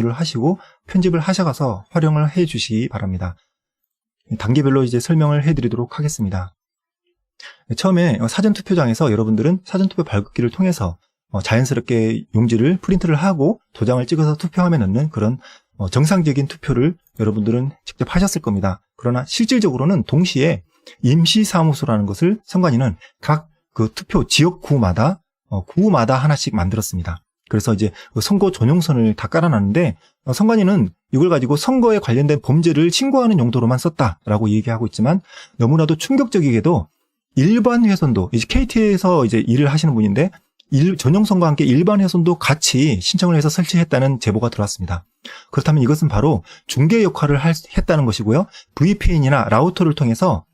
공유를 하시고 편집을 하셔가서 활용을 해 주시기 바랍니다. 단계별로 이제 설명을 해드리도록 하겠습니다. 처음에 사전투표장에서 여러분들은 사전투표 발급기를 통해서 자연스럽게 용지를 프린트를 하고 도장을 찍어서 투표함에 넣는 그런 정상적인 투표를 여러분들은 직접 하셨을 겁니다. 그러나 실질적으로는 동시에 임시사무소라는 것을 선관위는 각 그 투표 지역구마다 하나씩 만들었습니다. 그래서 이제 선거 전용선을 다 깔아놨는데 선관위는 이걸 가지고 선거에 관련된 범죄를 신고하는 용도로만 썼다라고 얘기하고 있지만 너무나도 충격적이게도 일반 회선도 이제 KT에서 이제 일을 하시는 분인데 전용선과 함께 일반 회선도 같이 신청을 해서 설치했다는 제보가 들어왔습니다. 그렇다면 이것은 바로 중개 역할을 했다는 것이고요. VPN이나 라우터를 통해서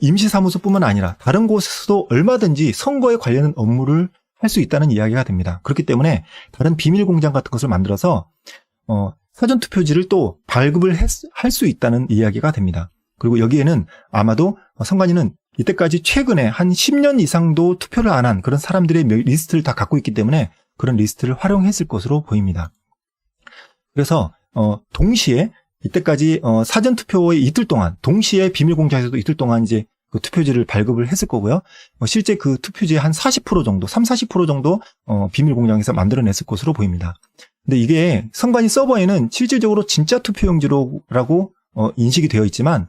임시사무소뿐만 아니라 다른 곳에서도 얼마든지 선거에 관련된 업무를 할 수 있다는 이야기가 됩니다. 그렇기 때문에 다른 비밀 공장 같은 것을 만들어서 사전투표지를 또 발급을 할 수 있다는 이야기가 됩니다. 그리고 여기에는 아마도 선관위는 이때까지 최근에 한 10년 이상도 투표를 안 한 그런 사람들의 리스트를 다 갖고 있기 때문에 그런 리스트를 활용했을 것으로 보입니다. 그래서 동시에 이때까지 사전투표의 이틀 동안 동시에 비밀공장에서도 이틀 동안 이제 그 투표지를 발급을 했을 거고요. 실제 그 투표지의 한 40% 정도, 30-40% 정도 비밀공장에서 만들어냈을 것으로 보입니다. 근데 이게 선관위 서버에는 실질적으로 진짜 투표용지라고 인식이 되어 있지만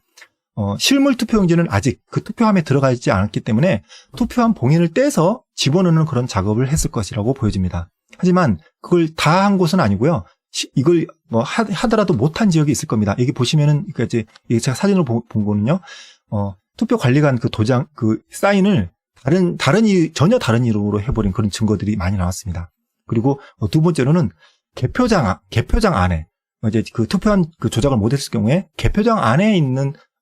실물 투표용지는 아직 그 투표함에 들어가 있지 않았기 때문에 투표함 봉인을 떼서 집어넣는 그런 작업을 했을 것이라고 보여집니다. 하지만 그걸 다 한 곳은 아니고요. 이걸 하더라도 못한 지역이 있을 겁니다. 여기 보시면은, 그러니까 이제, 제가 사진을 본 거는요, 투표 관리관 그 도장, 그 사인을 전혀 다른 이름으로 해버린 그런 증거들이 많이 나왔습니다. 그리고 두 번째로는 개표장 안에, 이제 그 투표한 그 조작을 못했을 경우에 개표장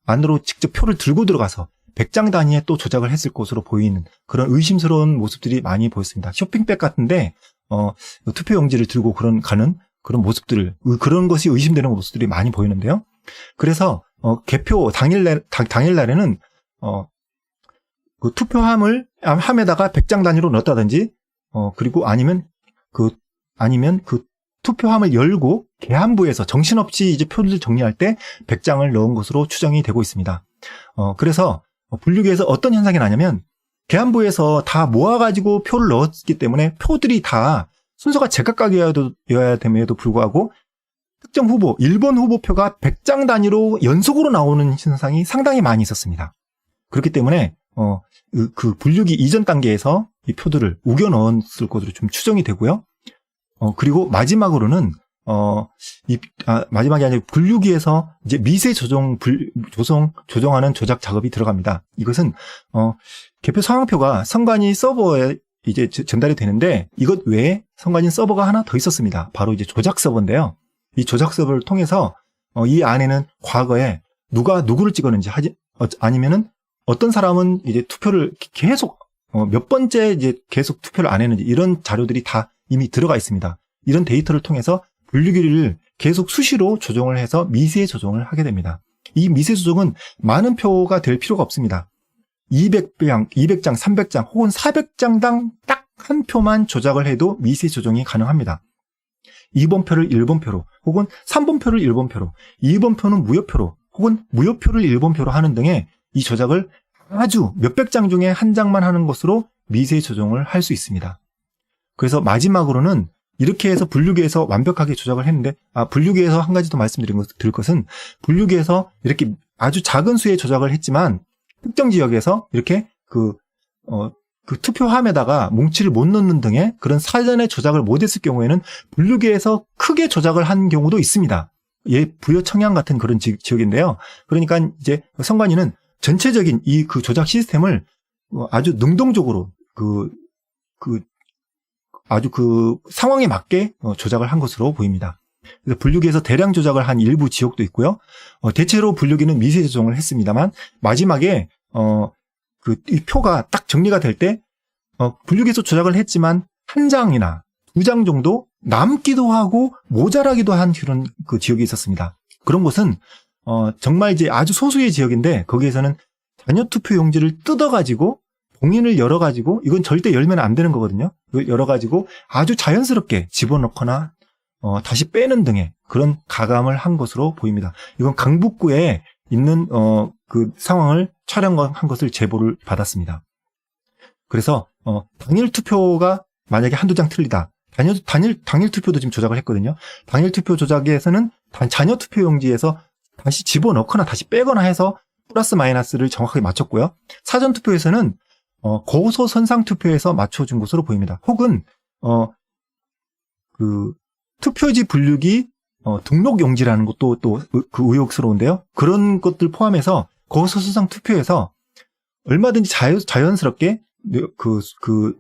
안으로 직접 표를 들고 들어가서 100장 단위에 또 조작을 했을 것으로 보이는 그런 의심스러운 모습들이 많이 보였습니다. 쇼핑백 같은데, 투표용지를 들고 가는 그런 그런 것이 의심되는 모습들이 많이 보이는데요. 그래서, 개표 당일날에는, 그 투표함에다가 100장 단위로 넣었다든지, 그리고 아니면 그 투표함을 열고 계함부에서 정신없이 이제 표를 정리할 때 100장을 넣은 것으로 추정이 되고 있습니다. 그래서 분류기에서 어떤 현상이 나냐면, 계함부에서 다 모아가지고 표를 넣었기 때문에 표들이 다 순서가 제각각이어야 됨에도 불구하고 특정 후보, 1번 후보표가 100장 단위로 연속으로 나오는 현상이 상당히 많이 있었습니다. 그렇기 때문에 그 분류기 이전 단계에서 이 표들을 우겨 넣었을 것으로 좀 추정이 되고요. 그리고 마지막으로는 마지막이 아니라 분류기에서 이제 미세 조정하는 조작 작업이 들어갑니다. 이것은 개표 상황표가 선관위 서버에 이제 전달이 되는데 이것 외에 선관위 서버가 하나 더 있었습니다. 바로 이제 조작 서버인데요. 이 조작 서버를 통해서 이 안에는 과거에 누가 누구를 찍었는지 아니면은 어떤 사람은 이제 투표를 계속 몇 번째 이제 계속 투표를 안 했는지 이런 자료들이 다 이미 들어가 있습니다. 이런 데이터를 통해서 분류기를 계속 수시로 조정을 해서 미세 조정을 하게 됩니다. 이 미세 조정은 많은 표가 될 필요가 없습니다. 200장, 300장 혹은 400장당 딱 한 표만 조작을 해도 미세 조정이 가능합니다. 2번 표를 1번 표로 혹은 3번 표를 1번 표로 2번 표는 무효표로 혹은 무효표를 1번 표로 하는 등의 이 조작을 아주 몇백 장 중에 한 장만 하는 것으로 미세 조정을 할 수 있습니다. 그래서 마지막으로는 이렇게 해서 분류기에서 완벽하게 조작을 했는데 분류기에서 한 가지 더 말씀드릴 것은 분류기에서 이렇게 아주 작은 수의 조작을 했지만 특정 지역에서 이렇게 그 투표함에다가 뭉치를 못 넣는 등의 그런 사전에 조작을 못했을 경우에는 분류기에서 크게 조작을 한 경우도 있습니다. 부여 청양 같은 그런 지역인데요. 그러니까 이제 선관위는 전체적인 그 조작 시스템을 아주 능동적으로 아주 그 상황에 맞게 조작을 한 것으로 보입니다. 그래서 분류기에서 대량 조작을 한 일부 지역도 있고요. 대체로 분류기는 미세 조정을 했습니다만 마지막에 이 표가 딱 정리가 될 때 분류기에서 조작을 했지만 한 장이나 두 장 정도 남기도 하고 모자라기도 한 그런 그 지역이 있었습니다. 그런 곳은 정말 이제 아주 소수의 지역인데 거기에서는 잔여 투표 용지를 뜯어가지고 봉인을 열어가지고 이건 절대 열면 안 되는 거거든요. 이걸 열어가지고 아주 자연스럽게 집어넣거나 다시 빼는 등의 그런 가감을 한 것으로 보입니다. 이건 강북구에 있는 그 상황을 촬영한 것을 제보를 받았습니다. 그래서 당일 투표가 만약에 한두 장 틀리다. 당일 투표도 지금 조작을 했거든요. 당일 투표 조작에서는 잔여 투표 용지에서 다시 집어넣거나 다시 빼거나 해서 플러스 마이너스를 정확하게 맞췄고요. 사전 투표에서는 고소 선상 투표에서 맞춰준 것으로 보입니다. 혹은 그 투표지 분류기 등록 용지라는 것도 또 그 의혹스러운데요. 그런 것들 포함해서 고소 선상 투표에서 얼마든지 자연스럽게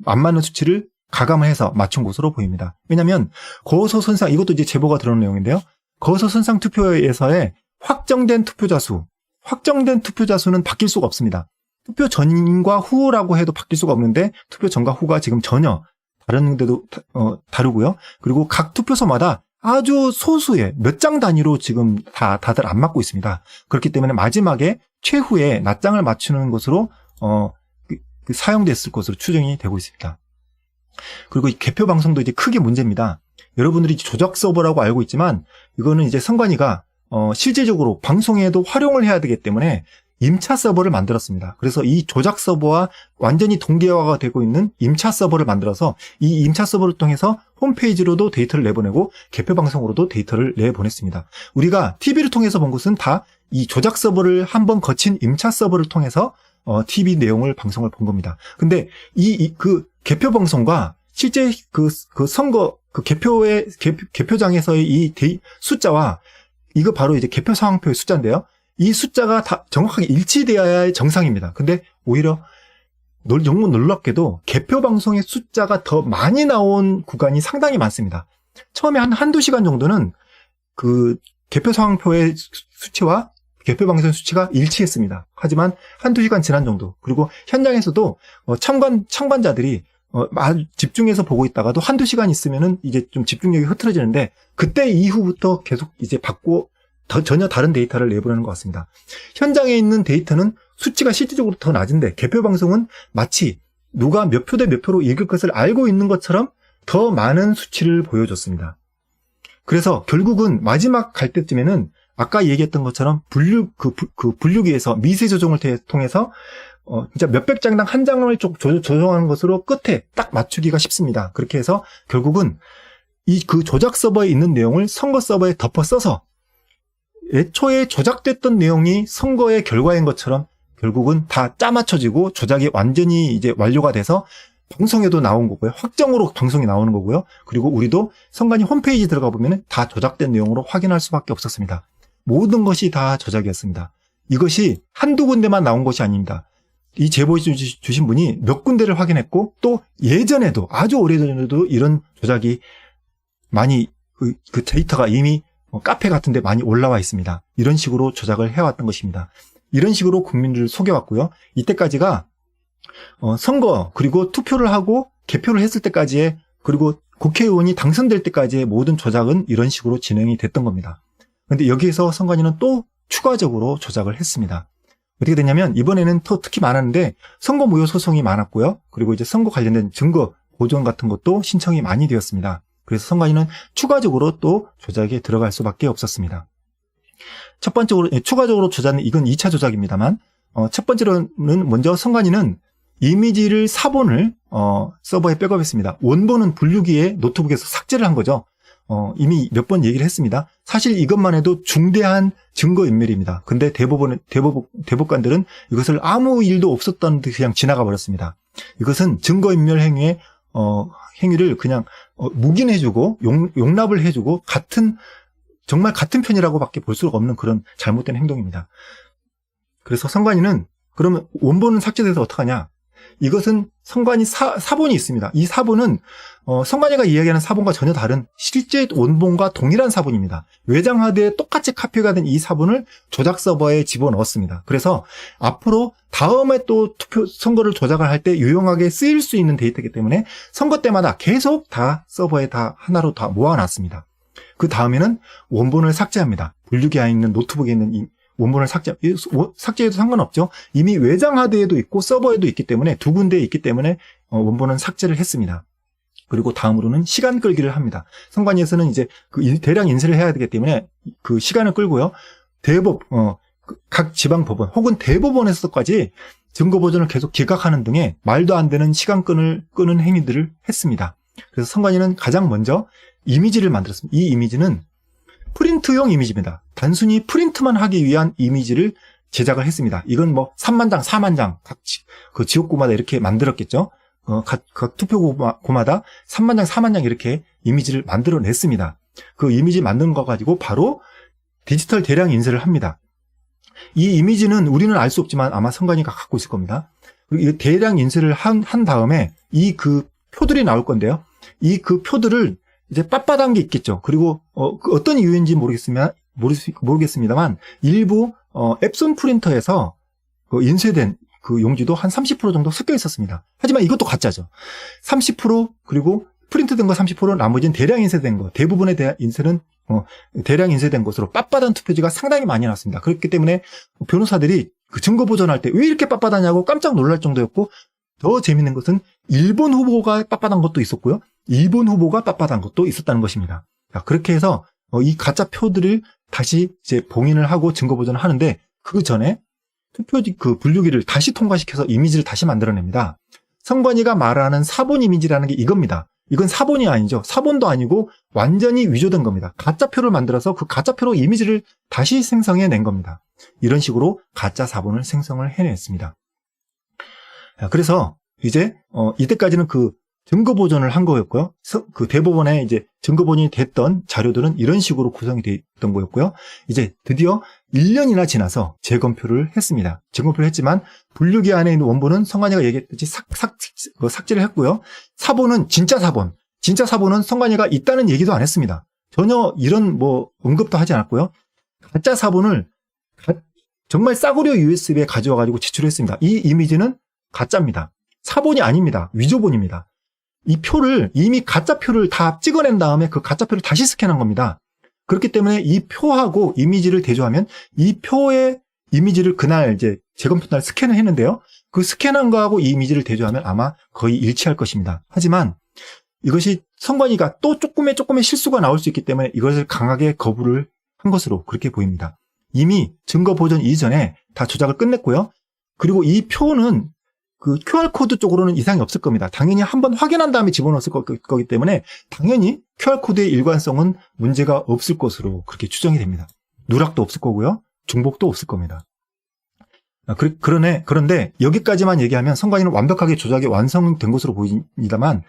안 맞는 수치를 가감을 해서 맞춘 것으로 보입니다. 왜냐하면 고소 선상, 이것도 이제 제보가 들어오는 내용인데요. 고소 선상 투표에서의 확정된 투표자 수는 바뀔 수가 없습니다. 투표 전과 후라고 해도 바뀔 수가 없는데 투표 전과 후가 지금 전혀 다른데도 다르고요. 그리고 각 투표소마다 아주 소수의 몇 장 단위로 지금 다들 안 맞고 있습니다. 그렇기 때문에 마지막에 최후에 낱장을 맞추는 것으로 사용됐을 것으로 추정이 되고 있습니다. 그리고 이 개표 방송도 이제 크게 문제입니다. 여러분들이 조작 서버라고 알고 있지만 이거는 이제 선관위가 실질적으로 방송에도 활용을 해야 되기 때문에 임차 서버를 만들었습니다. 그래서 이 조작 서버와 완전히 동기화가 되고 있는 임차 서버를 만들어서 이 임차 서버를 통해서 홈페이지로도 데이터를 내보내고 개표 방송으로도 데이터를 내보냈습니다. 우리가 TV를 통해서 본 것은 다 이 조작 서버를 한번 거친 임차 서버를 통해서 TV 내용을 방송을 본 겁니다. 근데 그 개표 방송과 실제 그 선거 그 개표장에서의 이 숫자와 이거 바로 이제 개표 상황표의 숫자인데요. 이 숫자가 다 정확하게 일치되어야 정상입니다. 근데 오히려 너무 놀랍게도 개표 방송의 숫자가 더 많이 나온 구간이 상당히 많습니다. 처음에 한두 시간 정도는 그 개표 상황표의 수치와 개표 방송 수치가 일치했습니다. 하지만 한두 시간 지난 정도, 그리고 현장에서도 참관자들이 집중해서 보고 있다가도 한두 시간 있으면은 이제 좀 집중력이 흐트러지는데 그때 이후부터 계속 이제 전혀 다른 데이터를 내보내는 것 같습니다. 현장에 있는 데이터는 수치가 실질적으로 더 낮은데 개표 방송은 마치 누가 몇 표 대 몇 표로 이길 것을 알고 있는 것처럼 더 많은 수치를 보여줬습니다. 그래서 결국은 마지막 갈 때쯤에는 아까 얘기했던 것처럼 분류기에서 미세 조정을 통해서 진짜 몇백 장당 한 장을 조정하는 것으로 끝에 딱 맞추기가 쉽습니다. 그렇게 해서 결국은 그 조작 서버에 있는 내용을 선거 서버에 덮어 써서 애초에 조작됐던 내용이 선거의 결과인 것처럼 결국은 다 짜맞춰지고 조작이 완전히 이제 완료가 돼서 방송에도 나온 거고요. 확정으로 방송이 나오는 거고요. 그리고 우리도 선관위 홈페이지 들어가 보면 다 조작된 내용으로 확인할 수밖에 없었습니다. 모든 것이 다 조작이었습니다. 이것이 한두 군데만 나온 것이 아닙니다. 이 제보 주신 분이 몇 군데를 확인했고 또 예전에도 아주 오래전에도 이런 조작이 많이 그 데이터가 이미 카페 같은 데 많이 올라와 있습니다. 이런 식으로 조작을 해왔던 것입니다. 이런 식으로 국민들을 속여왔고요. 이때까지가 선거 그리고 투표를 하고 개표를 했을 때까지의 그리고 국회의원이 당선될 때까지의 모든 조작은 이런 식으로 진행이 됐던 겁니다. 그런데 여기에서 선관위는 또 추가적으로 조작을 했습니다. 어떻게 됐냐면 이번에는 더 특히 많았는데 선거 무효 소송이 많았고요. 그리고 이제 선거 관련된 증거 보존 같은 것도 신청이 많이 되었습니다. 그래서 선관위는 추가적으로 또 조작에 들어갈 수밖에 없었습니다. 첫 번째로 추가적으로 조작은 이건 2차 조작입니다만 첫 번째로는 먼저 선관위는 이미지를 사본을 서버에 백업했습니다. 원본은 분류기에 노트북에서 삭제를 한 거죠. 이미 몇 번 얘기를 했습니다. 사실 이것만 해도 중대한 증거인멸입니다. 근데 대법관들은 이것을 아무 일도 없었다는 듯이 그냥 지나가 버렸습니다. 이것은 증거인멸 행위를 그냥 묵인해주고 용납을 해주고 정말 같은 편이라고밖에 볼 수가 없는 그런 잘못된 행동입니다. 그래서 선관위는 그러면 원본은 삭제돼서 어떡하냐? 이것은 선관위 사본이 있습니다. 이 사본은 선관위가 이야기하는 사본과 전혀 다른 실제 원본과 동일한 사본입니다. 외장 하드에 똑같이 카피가 된 이 사본을 조작 서버에 집어넣었습니다. 그래서 앞으로 다음에 또 선거를 조작을 할 때 유용하게 쓰일 수 있는 데이터이기 때문에 선거 때마다 계속 다 서버에 다 하나로 다 모아놨습니다. 그 다음에는 원본을 삭제합니다. 분류기에 있는 노트북에 있는 이 원본을 삭제해도 상관없죠. 이미 외장 하드에도 있고 서버에도 있기 때문에 두 군데에 있기 때문에 원본은 삭제를 했습니다. 그리고 다음으로는 시간 끌기를 합니다. 선관위에서는 이제 그 대량 인쇄를 해야 되기 때문에 그 시간을 끌고요. 각 지방법원 혹은 대법원에서까지 증거 보존을 계속 기각하는 등의 말도 안 되는 시간끈을 끄는 행위들을 했습니다. 그래서 선관위는 가장 먼저 이미지를 만들었습니다. 이 이미지는 프린트용 이미지입니다. 단순히 프린트만 하기 위한 이미지를 제작을 했습니다. 이건 뭐 3만 장, 4만 장, 그 지역구마다 이렇게 만들었겠죠. 각 투표구마다 3만 장, 4만 장 이렇게 이미지를 만들어냈습니다. 그 이미지 만든 거 가지고 바로 디지털 대량 인쇄를 합니다. 이 이미지는 우리는 알 수 없지만 아마 선관위가 갖고 있을 겁니다. 그리고 이 대량 인쇄를 한 다음에 이 그 표들이 나올 건데요. 이 그 표들을 이제 빳빳한 게 있겠죠. 그리고 어떤 이유인지 모르겠습니다만 일부 앱손 프린터에서 그 인쇄된 그 용지도 한 30% 정도 섞여 있었습니다. 하지만 이것도 가짜죠. 30% 그리고 프린트된 거 30%, 나머지는 대량 인쇄된 거, 대부분의 인쇄는 대량 인쇄된 것으로 빳빳한 투표지가 상당히 많이 나왔습니다. 그렇기 때문에 변호사들이 그 증거 보존할 때 왜 이렇게 빳빳하냐고 깜짝 놀랄 정도였고, 더 재밌는 것은 일본 후보가 빳빳한 것도 있었고요. 일본 후보가 빳빳한 것도 있었다는 것입니다. 자, 그렇게 해서 이 가짜 표들을 다시 이제 봉인을 하고 증거 보존을 하는데, 그 전에 투표지 그 분류기를 다시 통과시켜서 이미지를 다시 만들어냅니다. 선관위가 말하는 사본 이미지라는 게 이겁니다. 이건 사본이 아니죠. 사본도 아니고 완전히 위조된 겁니다. 가짜표를 만들어서 그 가짜표로 이미지를 다시 생성해낸 겁니다. 이런 식으로 가짜 사본을 생성을 해냈습니다. 그래서 이제 이때까지는 그 증거 보존을 한 거였고요. 그 대법원에 이제 증거 보존이 됐던 자료들은 이런 식으로 구성이 됐던 거였고요. 이제 드디어 1년이나 지나서 재검표를 했습니다. 재검표를 했지만 분류기 안에 있는 원본은 선관위가 얘기했듯이 삭제를 했고요. 사본은 진짜 사본은 선관위가 있다는 얘기도 안 했습니다. 전혀 이런 뭐 언급도 하지 않았고요. 가짜 사본을 정말 싸구려 USB에 가져와 가지고 제출했습니다. 이 이미지는 가짜입니다. 사본이 아닙니다. 위조본입니다. 이 표를 이미 가짜 표를 다 찍어낸 다음에 그 가짜 표를 다시 스캔한 겁니다. 그렇기 때문에 이 표하고 이미지를 대조하면 이 표의 이미지를 그날 이제 재검표 날 스캔을 했는데요. 그 스캔한 거하고 이 이미지를 대조하면 아마 거의 일치할 것입니다. 하지만 이것이 선관위가 또 조금의 실수가 나올 수 있기 때문에 이것을 강하게 거부를 한 것으로 그렇게 보입니다. 이미 증거 보존 이전에 다 조작을 끝냈고요. 그리고 이 표는 그 QR코드 쪽으로는 이상이 없을 겁니다. 당연히 한번 확인한 다음에 집어넣었을 거기 때문에 당연히 QR코드의 일관성은 문제가 없을 것으로 그렇게 추정이 됩니다. 누락도 없을 거고요. 중복도 없을 겁니다. 그런데 여기까지만 얘기하면 선관위는 완벽하게 조작이 완성된 것으로 보입니다만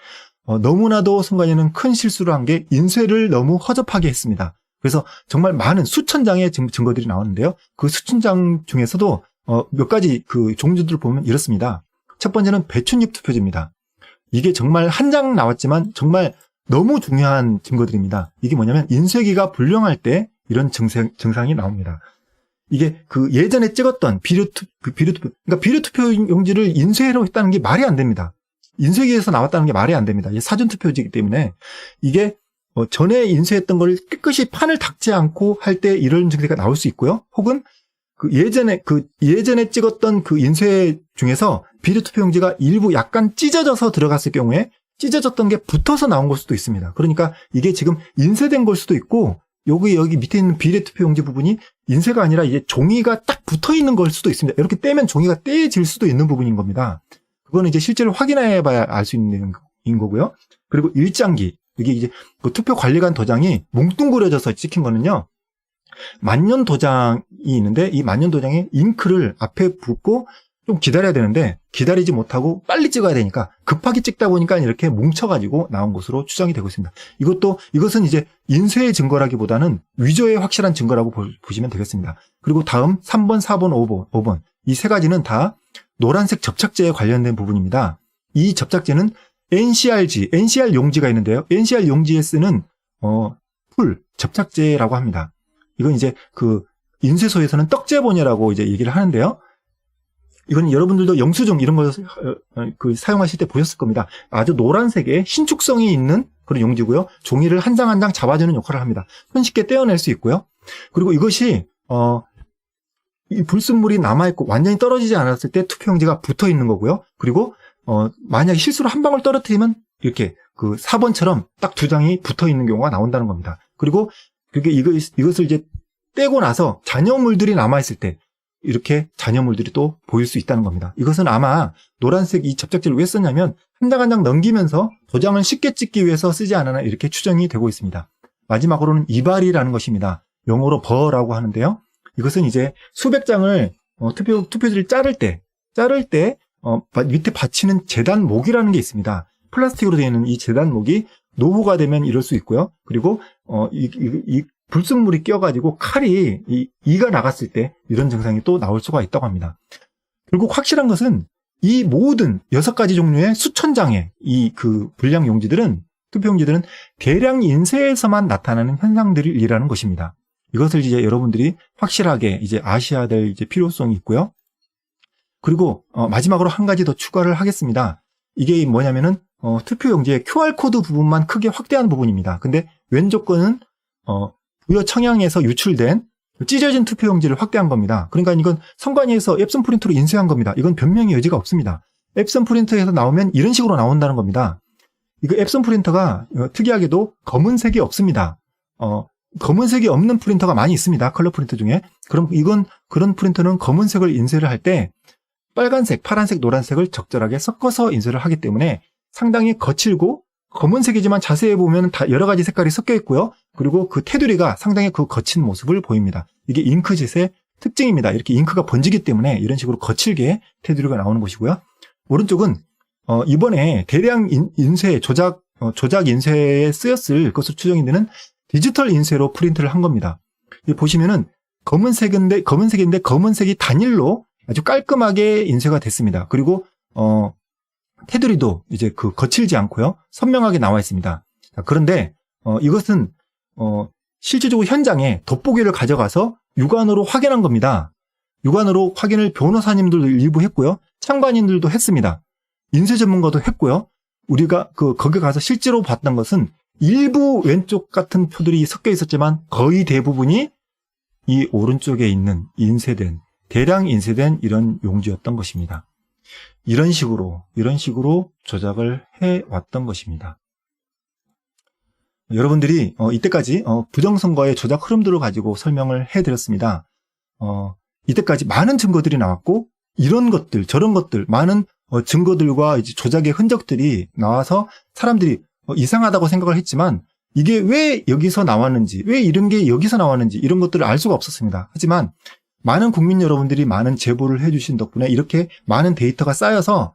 너무나도 선관위는 큰 실수를 한 게 인쇄를 너무 허접하게 했습니다. 그래서 정말 많은 수천 장의 증거들이 나왔는데요. 그 수천 장 중에서도 몇 가지 그 종류들을 보면 이렇습니다. 첫 번째는 배춧잎 투표지입니다. 이게 정말 한 장 나왔지만 정말 너무 중요한 증거들입니다. 이게 뭐냐면 인쇄기가 불량할 때 이런 증상이 나옵니다. 이게 그 예전에 찍었던 그러니까 비례투표 용지를 인쇄로 했다는 게 말이 안 됩니다. 인쇄기에서 나왔다는 게 말이 안 됩니다. 이게 사전투표지이기 때문에 이게 전에 인쇄했던 걸 깨끗이 판을 닦지 않고 할 때 이런 증세가 나올 수 있고요. 혹은 예전에 찍었던 그 인쇄 중에서 비례투표용지가 일부 약간 찢어져서 들어갔을 경우에 찢어졌던 게 붙어서 나온 걸 수도 있습니다. 그러니까 이게 지금 인쇄된 걸 수도 있고 여기 밑에 있는 비례투표용지 부분이 인쇄가 아니라 이제 종이가 딱 붙어 있는 걸 수도 있습니다. 이렇게 떼면 종이가 떼질 수도 있는 부분인 겁니다. 그거는 이제 실제로 확인해 봐야 알 수 있는 거고요. 그리고 일장기, 이게 이제 그 투표 관리관 도장이 뭉뚱그려져서 찍힌 거는요. 만년 도장이 있는데 이 만년 도장에 잉크를 앞에 붓고 좀 기다려야 되는데 기다리지 못하고 빨리 찍어야 되니까 급하게 찍다 보니까 이렇게 뭉쳐가지고 나온 것으로 추정이 되고 있습니다. 이것은 이제 인쇄의 증거라기보다는 위조의 확실한 증거라고 보시면 되겠습니다. 그리고 다음 3번, 4번, 5번 이 세 가지는 다 노란색 접착제에 관련된 부분입니다. 이 접착제는 NCR 용지가 있는데요. NCR 용지에 쓰는 접착제라고 합니다. 이건 이제 그 인쇄소에서는 떡제본이라고 이제 얘기를 하는데요. 이건 여러분들도 영수증 이런 거 사용하실 때 보셨을 겁니다. 아주 노란색의 신축성이 있는 그런 용지고요. 종이를 한 장 한 장 잡아주는 역할을 합니다. 손쉽게 떼어낼 수 있고요. 그리고 이것이 이 불순물이 남아있고 완전히 떨어지지 않았을 때 투표용지가 붙어 있는 거고요. 그리고 만약에 실수로 한 방울 떨어뜨리면 이렇게 그 4번처럼 딱 2장이 붙어 있는 경우가 나온다는 겁니다. 그리고 그게 이것을 이제 떼고 나서 잔여물들이 남아있을 때 이렇게 잔여물들이 또 보일 수 있다는 겁니다. 이것은 아마 노란색 이 접착제를 왜 썼냐면 한 장 한 장 넘기면서 도장을 쉽게 찍기 위해서 쓰지 않았나 이렇게 추정이 되고 있습니다. 마지막으로는 이발이라는 것입니다. 영어로 버라고 하는데요. 이것은 이제 수백 장을 투표지를 자를 때 밑에 받치는 재단목이라는 게 있습니다. 플라스틱으로 되어 있는 이 재단목이 노후가 되면 이럴 수 있고요. 그리고 이 불순물이 껴가지고 칼이 이가 나갔을 때 이런 증상이 또 나올 수가 있다고 합니다. 결국 확실한 것은 이 모든 6가지 종류의 수천 장의 그 불량 용지들은 투표용지들은 대량 인쇄에서만 나타나는 현상들이라는 것입니다. 이것을 이제 여러분들이 확실하게 이제 아셔야 될 이제 필요성이 있고요. 그리고 마지막으로 한 가지 더 추가를 하겠습니다. 이게 뭐냐면은 투표용지의 QR코드 부분만 크게 확대하는 부분입니다. 근데 왼쪽 거는 부여 청양에서 유출된 찢어진 투표용지를 확대한 겁니다. 그러니까 이건 선관위에서 앱선 프린터로 인쇄한 겁니다. 이건 변명의 여지가 없습니다. 앱선 프린터에서 나오면 이런 식으로 나온다는 겁니다. 이거 앱선 프린터가 특이하게도 검은색이 없습니다. 검은색이 없는 프린터가 많이 있습니다. 컬러 프린터 중에. 그럼 그런 프린터는 검은색을 인쇄를 할 때 빨간색, 파란색, 노란색을 적절하게 섞어서 인쇄를 하기 때문에 상당히 거칠고 검은색이지만 자세히 보면 다 여러 가지 색깔이 섞여 있고요. 그리고 그 테두리가 상당히 그 거친 모습을 보입니다. 이게 잉크젯의 특징입니다. 이렇게 잉크가 번지기 때문에 이런 식으로 거칠게 테두리가 나오는 것이고요. 오른쪽은 이번에 대량 인쇄, 조작 인쇄에 쓰였을 것으로 추정이 되는 디지털 인쇄로 프린트를 한 겁니다. 보시면은 검은색인데 검은색이 단일로 아주 깔끔하게 인쇄가 됐습니다. 그리고 테두리도 이제 그 거칠지 않고요. 선명하게 나와 있습니다. 그런데 이것은 실질적으로 현장에 돋보기를 가져가서 육안으로 확인한 겁니다. 육안으로 확인을 변호사님들도 일부 했고요. 참관인들도 했습니다. 인쇄 전문가도 했고요. 우리가 거기 가서 실제로 봤던 것은 일부 왼쪽 같은 표들이 섞여 있었지만 거의 대부분이 이 오른쪽에 있는 대량 인쇄된 이런 용지였던 것입니다. 이런 식으로 조작을 해왔던 것입니다. 여러분들이 이때까지 부정선거의 조작 흐름들을 가지고 설명을 해드렸습니다. 이때까지 많은 증거들이 나왔고 이런 것들 저런 것들 많은 증거들과 이제 조작의 흔적들이 나와서 사람들이 이상하다고 생각을 했지만 이게 왜 여기서 나왔는지 왜 이런 게 여기서 나왔는지 이런 것들을 알 수가 없었습니다. 하지만 많은 국민 여러분들이 많은 제보를 해주신 덕분에 이렇게 많은 데이터가 쌓여서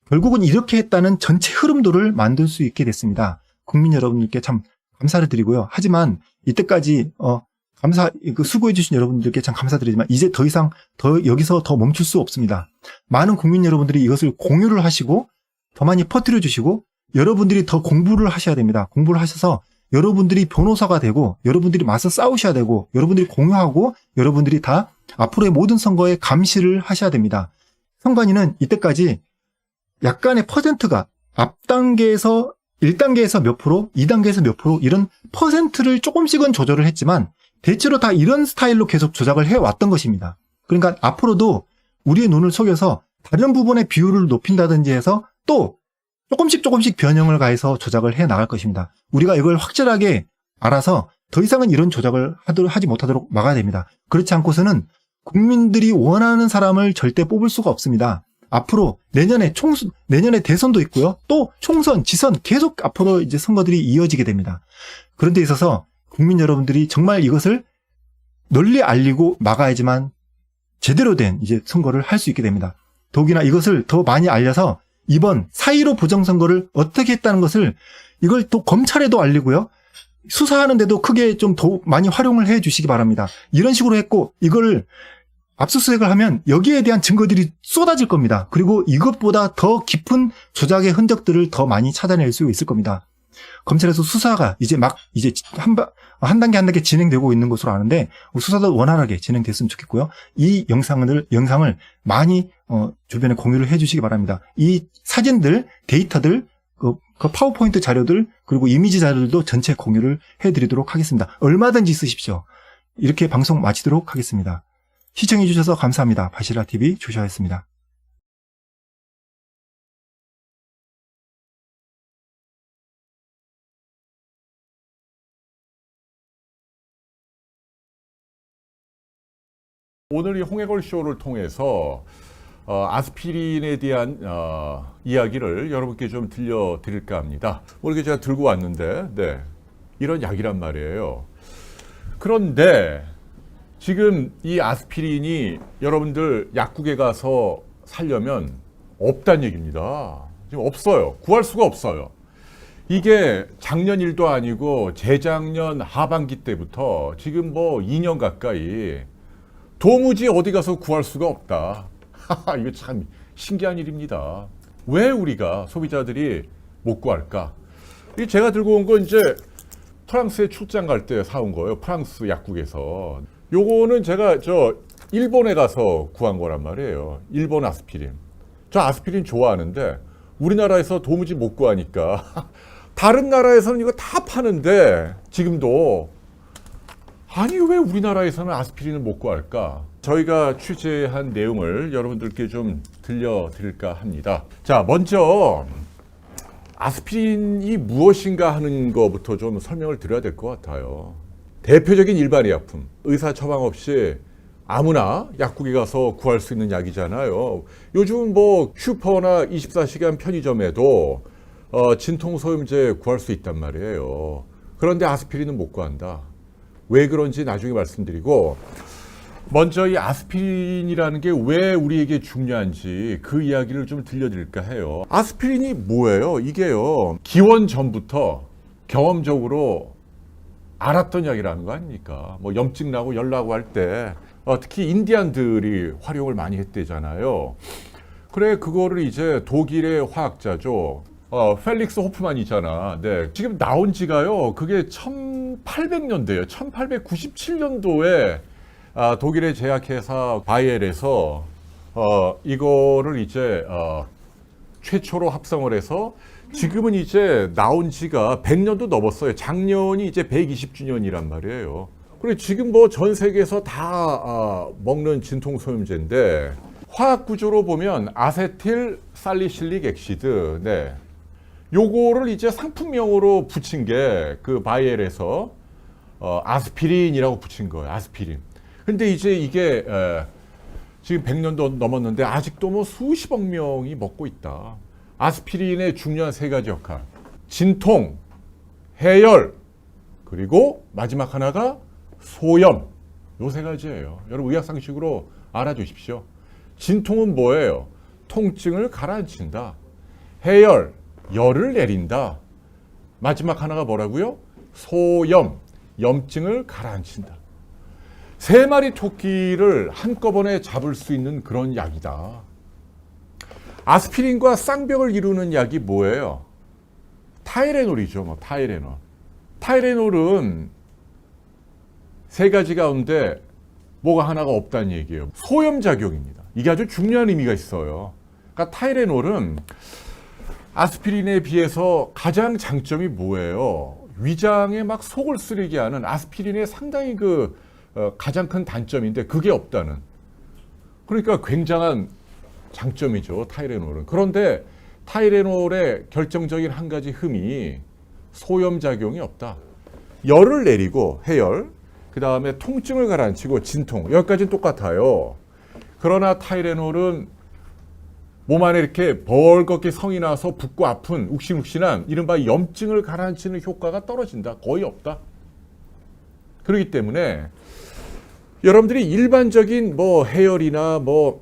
결국은 이렇게 했다는 전체 흐름도를 만들 수 있게 됐습니다. 국민 여러분들께 참 감사를 드리고요. 하지만 이때까지 수고해 주신 여러분들께 참 감사드리지만 이제 더 이상 여기서 더 멈출 수 없습니다. 많은 국민 여러분들이 이것을 공유를 하시고 더 많이 퍼뜨려 주시고 여러분들이 더 공부를 하셔야 됩니다. 공부를 하셔서 여러분들이 변호사가 되고 여러분들이 맞서 싸우셔야 되고 여러분들이 공유하고 여러분들이 다 앞으로의 모든 선거에 감시를 하셔야 됩니다. 선관위는 이때까지 약간의 퍼센트가 앞단계에서 1단계에서 몇 프로, 2단계에서 몇 프로 이런 퍼센트를 조금씩은 조절을 했지만 대체로 다 이런 스타일로 계속 조작을 해왔던 것입니다. 그러니까 앞으로도 우리의 눈을 속여서 다른 부분의 비율을 높인다든지 해서 또 조금씩 변형을 가해서 조작을 해 나갈 것입니다. 우리가 이걸 확실하게 알아서 더 이상은 이런 조작을 하지 못하도록 막아야 됩니다. 그렇지 않고서는 국민들이 원하는 사람을 절대 뽑을 수가 없습니다. 앞으로 내년에 대선도 있고요. 또 총선, 지선 계속 앞으로 이제 선거들이 이어지게 됩니다. 그런 데 있어서 국민 여러분들이 정말 이것을 널리 알리고 막아야지만 제대로 된 이제 선거를 할 수 있게 됩니다. 더욱이나 이것을 더 많이 알려서 이번 4.15 부정선거를 어떻게 했다는 것을 이걸 또 검찰에도 알리고요. 수사하는데도 크게 좀 더 많이 활용을 해 주시기 바랍니다. 이런 식으로 했고 이걸 압수수색을 하면 여기에 대한 증거들이 쏟아질 겁니다. 그리고 이것보다 더 깊은 조작의 흔적들을 더 많이 찾아낼 수 있을 겁니다. 검찰에서 수사가 이제 한 단계 진행되고 있는 것으로 아는데 수사도 원활하게 진행됐으면 좋겠고요. 이 영상을 많이 주변에 공유를 해주시기 바랍니다. 이 사진들, 데이터들, 그 파워포인트 자료들 그리고 이미지 자료들도 전체 공유를 해드리도록 하겠습니다. 얼마든지 쓰십시오. 이렇게 방송 마치도록 하겠습니다. 시청해주셔서 감사합니다. 바시라TV 조슈아였습니다. 오늘 이 홍해걸 쇼를 통해서 아스피린에 대한 이야기를 여러분께 좀 들려드릴까 합니다. 이렇게 제가 들고 왔는데, 네, 이런 약이란 말이에요. 그런데 지금 이 아스피린이 여러분들 약국에 가서 사려면 없다는 얘기입니다. 지금 없어요. 구할 수가 없어요. 이게 작년 일도 아니고 재작년 하반기 때부터 지금 뭐 2년 가까이 도무지 어디 가서 구할 수가 없다. 이거 참 신기한 일입니다. 왜 우리가 소비자들이 못 구할까? 이 제가 들고 온 건 이제 프랑스에 출장 갈 때 사온 거예요. 프랑스 약국에서. 요거는 제가 일본에 가서 구한 거란 말이에요. 일본 아스피린. 저 아스피린 좋아하는데 우리나라에서 도무지 못 구하니까 다른 나라에서는 이거 다 파는데 지금도 아니 왜 우리나라에서는 아스피린을 못 구할까? 저희가 취재한 내용을 여러분들께 좀 들려드릴까 합니다. 자, 먼저 아스피린이 무엇인가 하는 것부터 좀 설명을 드려야 될 것 같아요. 대표적인 일반 의약품, 의사 처방 없이 아무나 약국에 가서 구할 수 있는 약이잖아요. 요즘 뭐 슈퍼나 24시간 편의점에도 진통소염제 구할 수 있단 말이에요. 그런데 아스피린은 못 구한다. 왜 그런지 나중에 말씀드리고, 먼저 이 아스피린이라는 게 왜 우리에게 중요한지 그 이야기를 좀 들려드릴까 해요. 아스피린이 뭐예요? 이게요, 기원 전부터 경험적으로 알았던 약이라는 거 아닙니까? 뭐 염증 나고 열 나고 할 때 특히 인디안들이 활용을 많이 했대잖아요. 그래, 그거를 이제 독일의 화학자죠. 펠릭스 호프만이잖아. 네. 지금 나온 지가요, 그게 1800년대예요. 1897년도에 독일의 제약회사 바이엘에서 이거를 이제 최초로 합성을 해서 지금은 이제 나온 지가 100년도 넘었어요. 작년이 이제 120주년이란 말이에요. 그리고 지금 뭐 전 세계에서 다 먹는 진통소염제인데, 화학 구조로 보면 아세틸 살리실릭 액시드, 네, 요거를 이제 상품명으로 붙인 게 그 바이엘에서 아스피린이라고 붙인 거예요. 아스피린. 근데 이제 이게 지금 100년도 넘었는데 아직도 뭐 수십억 명이 먹고 있다. 아스피린의 중요한 세 가지 역할. 진통, 해열, 그리고 마지막 하나가 소염. 요 세 가지예요. 여러분 의학 상식으로 알아두십시오. 진통은 뭐예요? 통증을 가라앉힌다. 해열, 열을 내린다. 마지막 하나가 뭐라고요? 소염, 염증을 가라앉힌다. 세 마리 토끼를 한꺼번에 잡을 수 있는 그런 약이다. 아스피린과 쌍벽을 이루는 약이 뭐예요? 타이레놀이죠. 뭐 타이레놀. 타이레놀은 세 가지 가운데 뭐가 하나가 없다는 얘기예요. 소염작용입니다. 이게 아주 중요한 의미가 있어요. 그러니까 타이레놀은 아스피린에 비해서 가장 장점이 뭐예요? 위장에 막 속을 쓰리게 하는 아스피린의 상당히 가장 큰 단점인데 그게 없다는. 그러니까 굉장한 장점이죠, 타이레놀은. 그런데 타이레놀의 결정적인 한 가지 흠이 소염작용이 없다. 열을 내리고 해열, 그 다음에 통증을 가라앉히고 진통, 여기까지는 똑같아요. 그러나 타이레놀은 몸 안에 이렇게 벌겋게 성이 나서 붓고 아픈 욱신욱신한 이른바 염증을 가라앉히는 효과가 떨어진다. 거의 없다. 그렇기 때문에 여러분들이 일반적인 뭐 해열이나 뭐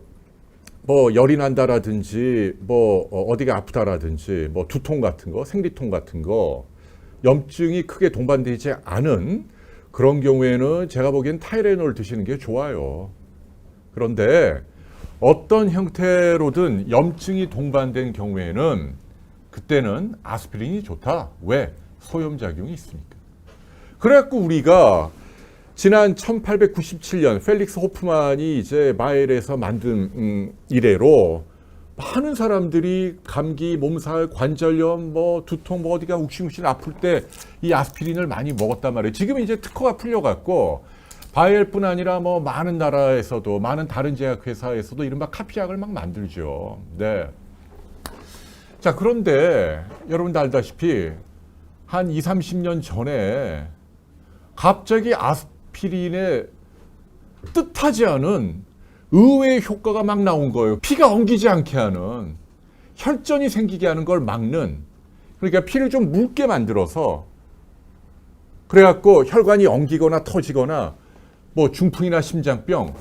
열이 난다라든지 어디가 아프다라든지 뭐 두통 같은 거, 생리통 같은 거, 염증이 크게 동반되지 않은 그런 경우에는 제가 보기엔 타이레놀 드시는 게 좋아요. 그런데 어떤 형태로든 염증이 동반된 경우에는 그때는 아스피린이 좋다. 왜? 소염작용이 있으니까. 그래갖고 우리가 지난 1897년 펠릭스 호프만이 이제 바이엘에서 만든 이래로 많은 사람들이 감기, 몸살, 관절염, 뭐 두통, 뭐 어디가 욱신욱신 아플 때 이 아스피린을 많이 먹었단 말이에요. 지금 이제 특허가 풀려갖고 바이엘뿐 아니라 뭐 많은 나라에서도 많은 다른 제약회사에서도 이른바 카피약을 막 만들죠. 네. 자, 그런데 여러분도 알다시피 한 20, 30년 전에 갑자기 아스피린의 뜻하지 않은 의외의 효과가 막 나온 거예요. 피가 엉키지 않게 하는, 혈전이 생기게 하는 걸 막는, 그러니까 피를 좀 묽게 만들어서 그래갖고 혈관이 엉기거나 터지거나 뭐 중풍이나 심장병,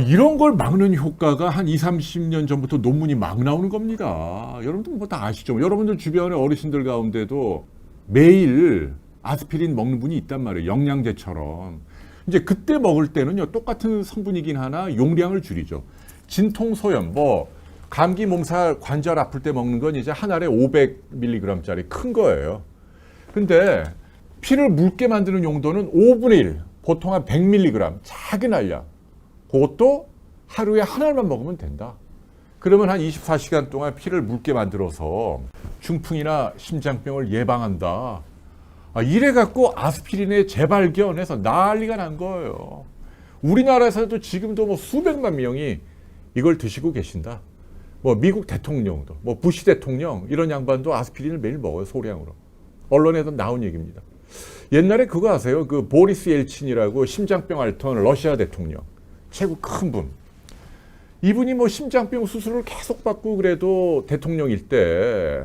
이런 걸 막는 효과가 한 20, 30년 전부터 논문이 막 나오는 겁니다. 여러분들 뭐 다 아시죠? 여러분들 주변에 어르신들 가운데도 매일 아스피린 먹는 분이 있단 말이에요. 영양제처럼. 이제 그때 먹을 때는요, 똑같은 성분이긴 하나 용량을 줄이죠. 진통, 소염, 뭐 감기, 몸살, 관절 아플 때 먹는 건 이제 한 알에 500mg짜리 큰 거예요. 근데 피를 묽게 만드는 용도는 5분의 1, 보통 한 100mg, 작은 알약. 그것도 하루에 한 알만 먹으면 된다. 그러면 한 24시간 동안 피를 묽게 만들어서 중풍이나 심장병을 예방한다. 이래갖고 아스피린의 재발견해서 난리가 난 거예요. 우리나라에서도 지금도 뭐 수백만 명이 이걸 드시고 계신다. 뭐 미국 대통령도, 뭐 부시 대통령 이런 양반도 아스피린을 매일 먹어요, 소량으로. 언론에도 나온 얘기입니다. 옛날에 그거 아세요? 그 보리스 옐친이라고 심장병 앓던 러시아 대통령, 최고 큰 분. 이분이 뭐 심장병 수술을 계속 받고 그래도 대통령일 때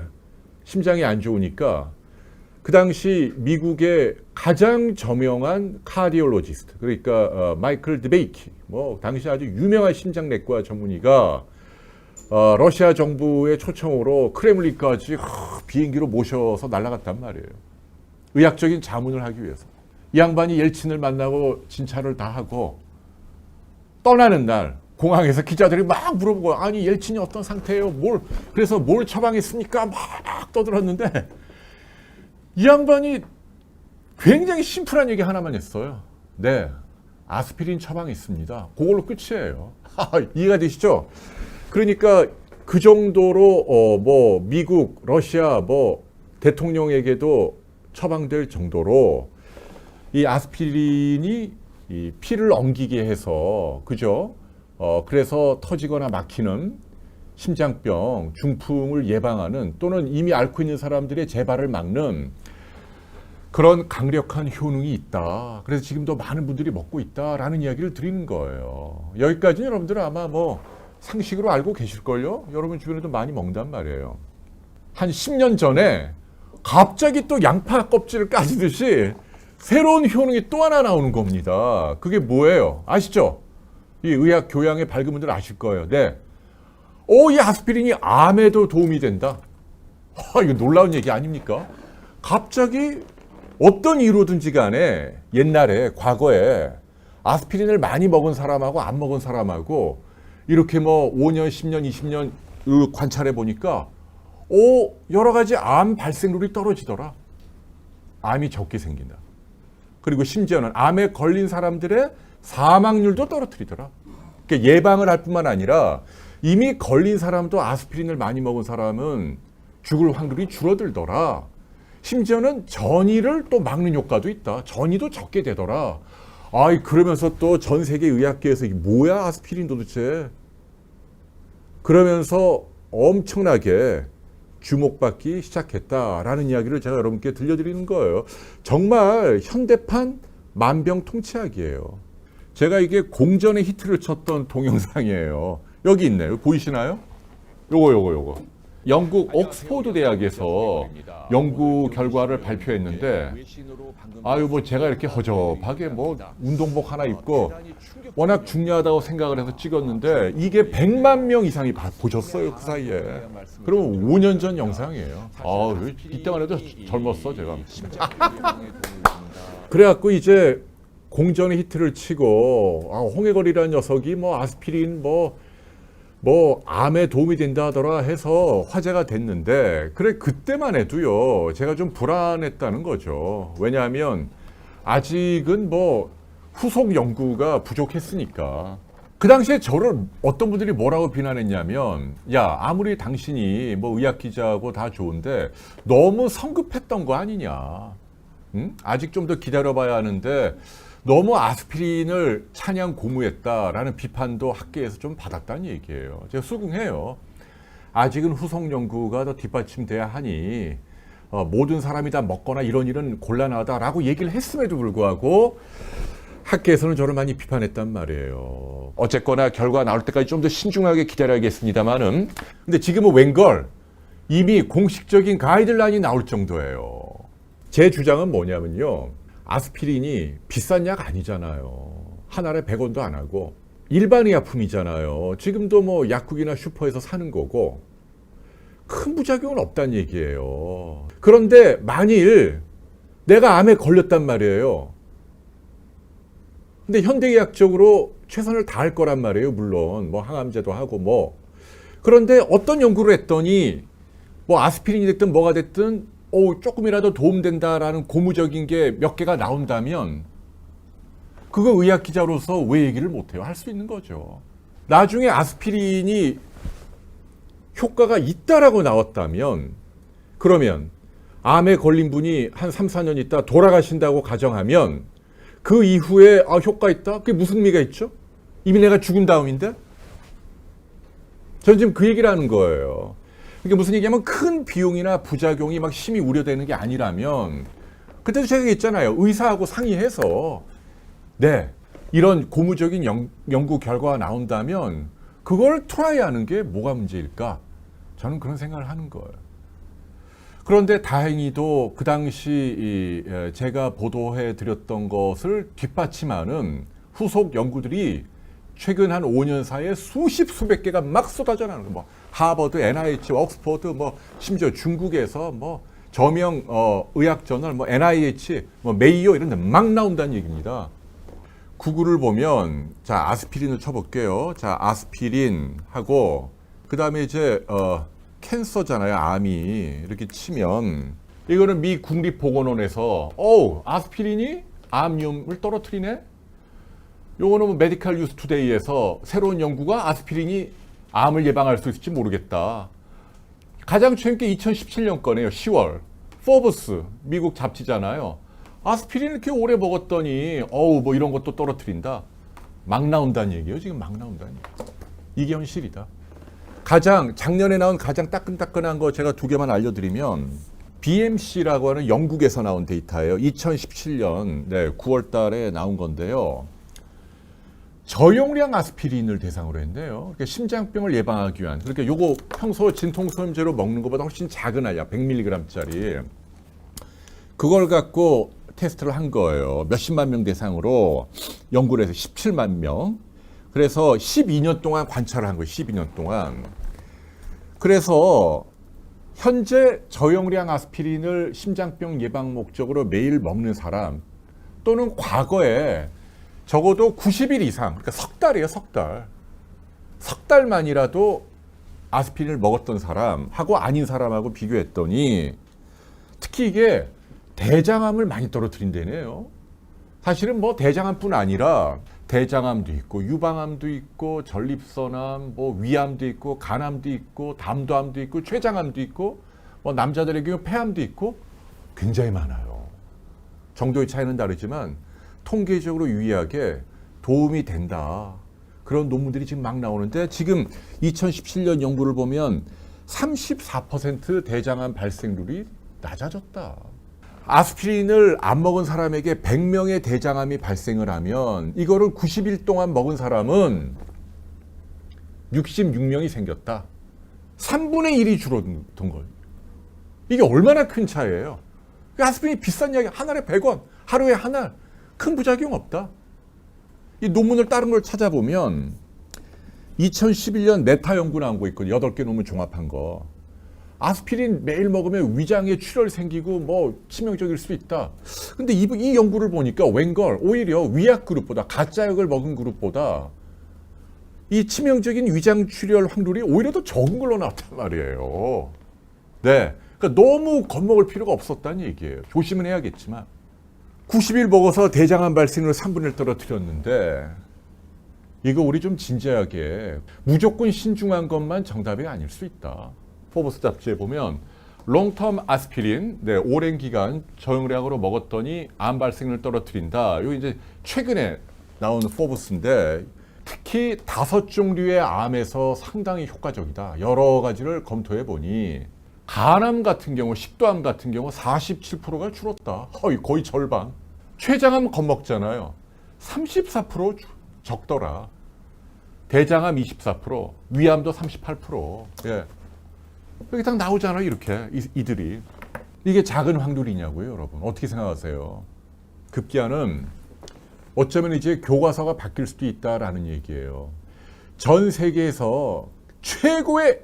심장이 안 좋으니까 그 당시 미국의 가장 저명한 카디올로지스트, 그러니까 마이클 드베이키, 뭐 당시 아주 유명한 심장내과 전문의가 러시아 정부의 초청으로 크렘린까지 비행기로 모셔서 날아갔단 말이에요. 의학적인 자문을 하기 위해서. 이 양반이 옐친을 만나고 진찰을 다 하고 떠나는 날 공항에서 기자들이 막 물어보고, 아니 옐친이 어떤 상태예요? 그래서 뭘 처방했습니까? 막 떠들었는데 이 양반이 굉장히 심플한 얘기 하나만 했어요. 네, 아스피린 처방했습니다. 그걸로 끝이에요. 이해가 되시죠? 그러니까 그 정도로 뭐 미국, 러시아 뭐 대통령에게도 처방될 정도로 이 아스피린이 이 피를 엉기게 해서, 그죠? 그래서 터지거나 막히는 심장병, 중풍을 예방하는, 또는 이미 앓고 있는 사람들의 재발을 막는 그런 강력한 효능이 있다. 그래서 지금도 많은 분들이 먹고 있다라는 이야기를 드리는 거예요. 여기까지는 여러분들은 아마 뭐 상식으로 알고 계실걸요? 여러분 주변에도 많이 먹는단 말이에요. 한 10년 전에 갑자기 또 양파 껍질을 까지듯이 새로운 효능이 또 하나 나오는 겁니다. 그게 뭐예요? 아시죠? 이 의학 교양에 밝은 분들 아실 거예요. 네. 이 아스피린이 암에도 도움이 된다. 이거 놀라운 얘기 아닙니까? 갑자기 어떤 이유로든지 간에 옛날에, 과거에 아스피린을 많이 먹은 사람하고 안 먹은 사람하고 이렇게 뭐 5년, 10년, 20년 관찰해 보니까 여러 가지 암 발생률이 떨어지더라. 암이 적게 생긴다. 그리고 심지어는 암에 걸린 사람들의 사망률도 떨어뜨리더라. 그러니까 예방을 할 뿐만 아니라 이미 걸린 사람도 아스피린을 많이 먹은 사람은 죽을 확률이 줄어들더라. 심지어는 전이를 또 막는 효과도 있다. 전이도 적게 되더라. 그러면서 또 전 세계 의학계에서 이게 뭐야 아스피린 도대체. 그러면서 엄청나게 주목받기 시작했다라는 이야기를 제가 여러분께 들려드리는 거예요. 정말 현대판 만병통치약이에요. 제가 이게 공전의 히트를 쳤던 동영상이에요. 여기 있네요. 보이시나요? 요거. 영국 옥스포드 대학에서 연구 결과를 발표했는데, 뭐 제가 이렇게 허접하게 뭐 운동복 하나 입고 워낙 중요하다고 생각을 해서 찍었는데 이게 100만 명 이상이 보셨어요, 그 사이에. 그러면 5년 전 영상이에요. 이때만 해도 젊었어, 제가. 그래갖고 이제 공전의 히트를 치고, 홍해걸이라는 녀석이 뭐 아스피린 뭐 암에 도움이 된다 하더라 해서 화제가 됐는데, 그래 그때만 해도요 제가 좀 불안했다는 거죠. 왜냐하면 아직은 뭐 후속 연구가 부족했으니까. 그 당시에 저를 어떤 분들이 뭐라고 비난했냐면, 야, 아무리 당신이 뭐 의학 기자하고 다 좋은데 너무 성급했던 거 아니냐. 응? 아직 좀 더 기다려봐야 하는데 너무 아스피린을 찬양 고무했다라는 비판도 학계에서 좀 받았다는 얘기예요. 제가 수긍해요. 아직은 후속 연구가 더 뒷받침돼야 하니 모든 사람이 다 먹거나 이런 일은 곤란하다라고 얘기를 했음에도 불구하고 학계에서는 저를 많이 비판했단 말이에요. 어쨌거나 결과 나올 때까지 좀 더 신중하게 기다려야겠습니다만은, 근데 지금은 웬걸 이미 공식적인 가이드라인이 나올 정도예요. 제 주장은 뭐냐면요, 아스피린이 비싼 약 아니잖아요. 한 알에 100원도 안 하고 일반 의약품이잖아요. 지금도 뭐 약국이나 슈퍼에서 사는 거고 큰 부작용은 없다는 얘기예요. 그런데 만일 내가 암에 걸렸단 말이에요. 근데 현대의학적으로 최선을 다할 거란 말이에요. 물론 뭐 항암제도 하고 뭐. 그런데 어떤 연구를 했더니 뭐 아스피린이 됐든 뭐가 됐든 조금이라도 도움된다라는 고무적인 게 몇 개가 나온다면 그거 의학 기자로서 왜 얘기를 못해요? 할 수 있는 거죠. 나중에 아스피린이 효과가 있다라고 나왔다면 그러면 암에 걸린 분이 한 3, 4년 있다 돌아가신다고 가정하면 그 이후에 효과 있다? 그게 무슨 의미가 있죠? 이미 내가 죽은 다음인데? 저는 지금 그 얘기를 하는 거예요. 이게 무슨 얘기냐면 큰 비용이나 부작용이 막 심히 우려되는 게 아니라면 그때도 제가 얘기했잖아요. 의사하고 상의해서 네, 이런 고무적인 연구 결과가 나온다면 그걸 트라이하는 게 뭐가 문제일까? 저는 그런 생각을 하는 거예요. 그런데 다행히도 그 당시 제가 보도해 드렸던 것을 뒷받침하는 후속 연구들이 최근 한 5년 사이에 수십 수백 개가 막 쏟아져 나오는 거예요. 뭐 하버드, NIH, 옥스퍼드, 뭐 심지어 중국에서 뭐 저명 의학 저널, 뭐 NIH, 뭐 메이오 이런 데 막 나온다는 얘기입니다. 구글을 보면 자 아스피린을 쳐볼게요. 자 아스피린 하고 그 다음에 이제 캔서잖아요. 암이 이렇게 치면 이거는 미 국립보건원에서 아스피린이 암염을 떨어뜨리네. 요거는 뭐 메디컬 뉴스 투데이에서 새로운 연구가 아스피린이 암을 예방할 수 있을지 모르겠다. 가장 최근 게 2017년 거네요. 10월 포브스 미국 잡지잖아요. 아스피린 이렇게 오래 먹었더니 뭐 이런 것도 떨어뜨린다. 막 나온다는 얘기예요. 지금 막 나온다는 얘기. 이게 현실이다. 작년에 나온 가장 따끈따끈한 거 제가 2개만 알려드리면 BMC라고 하는 영국에서 나온 데이터예요. 2017년 9월 달에 나온 건데요. 저용량 아스피린을 대상으로 했는데요. 그러니까 심장병을 예방하기 위한. 그러니까 요거 평소 진통소염제로 먹는 것보다 훨씬 작은 알약 100mg짜리. 그걸 갖고 테스트를 한 거예요. 몇십만 명 대상으로 연구를 해서 17만 명. 그래서 12년 동안 관찰을 한 거예요. 12년 동안. 그래서 현재 저용량 아스피린을 심장병 예방 목적으로 매일 먹는 사람 또는 과거에 적어도 90일 이상, 그러니까 석 달이에요, 석 달. 석 달만이라도 아스피린을 먹었던 사람하고 아닌 사람하고 비교했더니 특히 이게 대장암을 많이 떨어뜨린다네요. 사실은 뭐 대장암뿐 아니라 대장암도 있고 유방암도 있고 전립선암, 뭐 위암도 있고 간암도 있고 담도암도 있고 췌장암도 있고 뭐 남자들의 경우 폐암도 있고 굉장히 많아요. 정도의 차이는 다르지만 통계적으로 유의하게 도움이 된다. 그런 논문들이 지금 막 나오는데 지금 2017년 연구를 보면 34% 대장암 발생률이 낮아졌다. 아스피린을 안 먹은 사람에게 100명의 대장암이 발생을 하면 이거를 90일 동안 먹은 사람은 66명이 생겼다. 3분의 1이 줄어든 거예요. 이게 얼마나 큰 차이예요. 아스피린이 비싼 약이 한 알에 100원, 하루에 한 알. 큰 부작용 없다. 이 논문을 다른 걸 찾아보면 2011년 메타 연구 나온 거 있거든요. 8개 논문 종합한 거. 아스피린 매일 먹으면 위장에 출혈 생기고 뭐 치명적일 수 있다. 근데 이 연구를 보니까 웬걸 오히려 위약 그룹보다 가짜 약을 먹은 그룹보다 이 치명적인 위장 출혈 확률이 오히려 더 적은 걸로 나왔단 말이에요. 네. 그러니까 너무 겁먹을 필요가 없었다는 얘기예요. 조심은 해야겠지만. 90일 먹어서 대장암 발생률 3분의 1 떨어뜨렸는데 이거 우리 좀 진지하게 무조건 신중한 것만 정답이 아닐 수 있다. 포브스 잡지에 보면 롱텀 아스피린, 오랜 기간 저용량으로 먹었더니 암 발생률 떨어뜨린다. 이거 이제 최근에 나온 포브스인데 특히 5종류의 암에서 상당히 효과적이다. 여러 가지를 검토해 보니 간암 같은 경우, 식도암 같은 경우 47%가 줄었다. 거의 절반. 췌장암 겁먹잖아요. 34% 적더라. 대장암 24%, 위암도 38%. 예. 여기 딱 나오잖아요, 이렇게. 이들이. 이게 작은 확률이냐고요, 여러분. 어떻게 생각하세요? 급기야는 어쩌면 이제 교과서가 바뀔 수도 있다라는 얘기예요. 전 세계에서 최고의